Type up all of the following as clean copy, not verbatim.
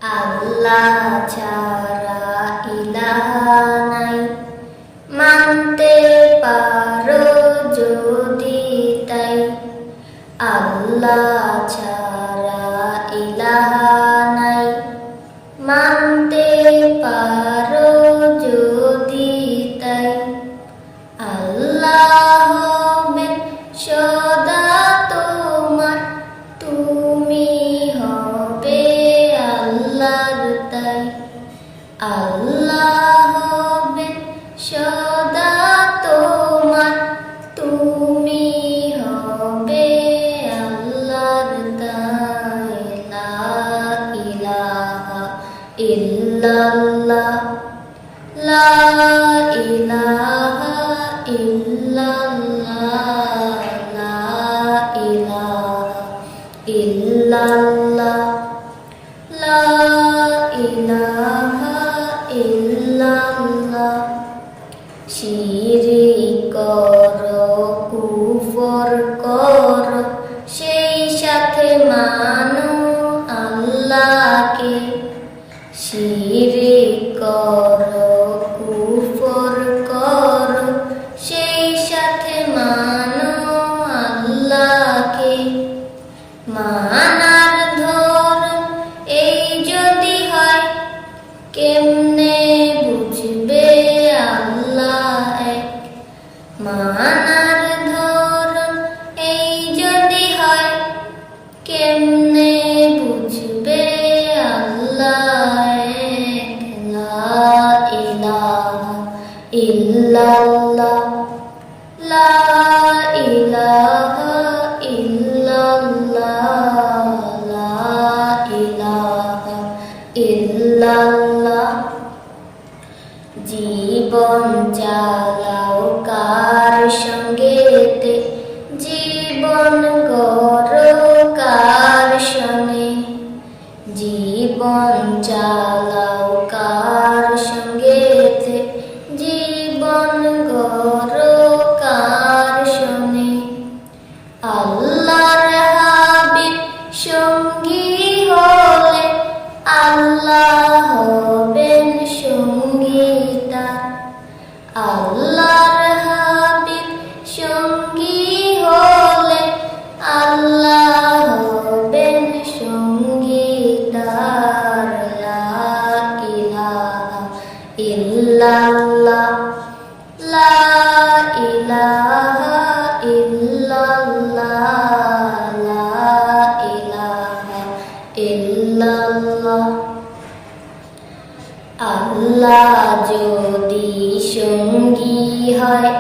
আল্লাহ ছাড়া ইলাহা নাই, মানতে পারো যদি তাই। আল্লাহ ছাড়া ইলাহা নাই, মানতে পারো যদি তাই। আল্লাহ হবেন সদা তোমার, তুমি হবে আল্লাহর তাই। আল্লাহ হবেন সদা তোমার, তুমি হবে আল্লাহর তাই। লা ইলাহা ইল্লাল্লাহ, লা ইলাহা ইল্লাল্লাহ, লা ইলাহা ইল্লাল্লাহ, লা ইলাহা ইল্লাল্লাহ। শিরিক করো, কুফর করো, সেই সাথে মানো আল্লাহকে। শিরিক করো, কুফর করো, সেই সাথে মানো আল্লাহকে। মানার ধরন এই যদি হয়, কেমনে বুঝবে আল্লাহ এক। মানার ধরন এই যদি হয়, কেমনে বুঝবে আল্লাহ এক। লা ইলাহা ইল্লাল্লাহ, লা ইলাহা ইল্লাল্লাহ, লা ইলাহা ইল্লাল্লাহ। জীবন চালাও কার সঙ্গেতে, জীবন গড়ো কার সঙ্গে। জীবন চালাও কার সঙ্গেতে, জীবন গড়ো কার সঙ্গে। আল্লাহর হাবিব সঙ্গী হলে, আল্লাহ হবেন সঙ্গী তার। আল্লাহর হাবিব সঙ্গী হলে, আল্লাহ হবেন সঙ্গী তার। লা ইলাহা ইল্লাল্লাহ, লা ইলাহা ইল্লাল্লাহ, লা ইলাহা ইল্লাল্লাহ। আল্লাহ যদি সঙ্গী হয়,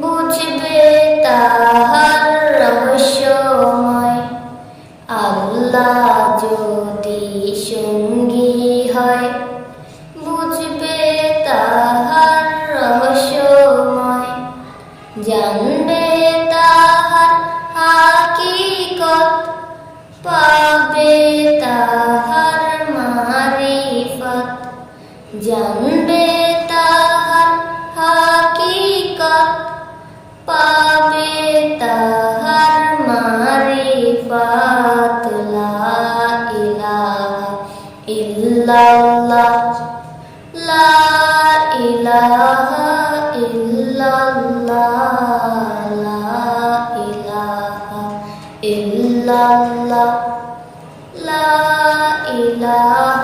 বুঝবে তাহার রহস্যময়। আল্লাহ যদি সঙ্গী হয়, বুঝবে তাহার রহস্যময়। জানবে তাহার হাকিকত, পাবে তাহার মারিফত। জানবে তাহার হাকিকত, পাবে তাহার মারিফত। লা ইলাহা ইল্লাল্লাহ, লা ইলাহা ইল্লাল্লাহ, লা ইলাহা ইল্লাল্লাহ, লা ইলাহা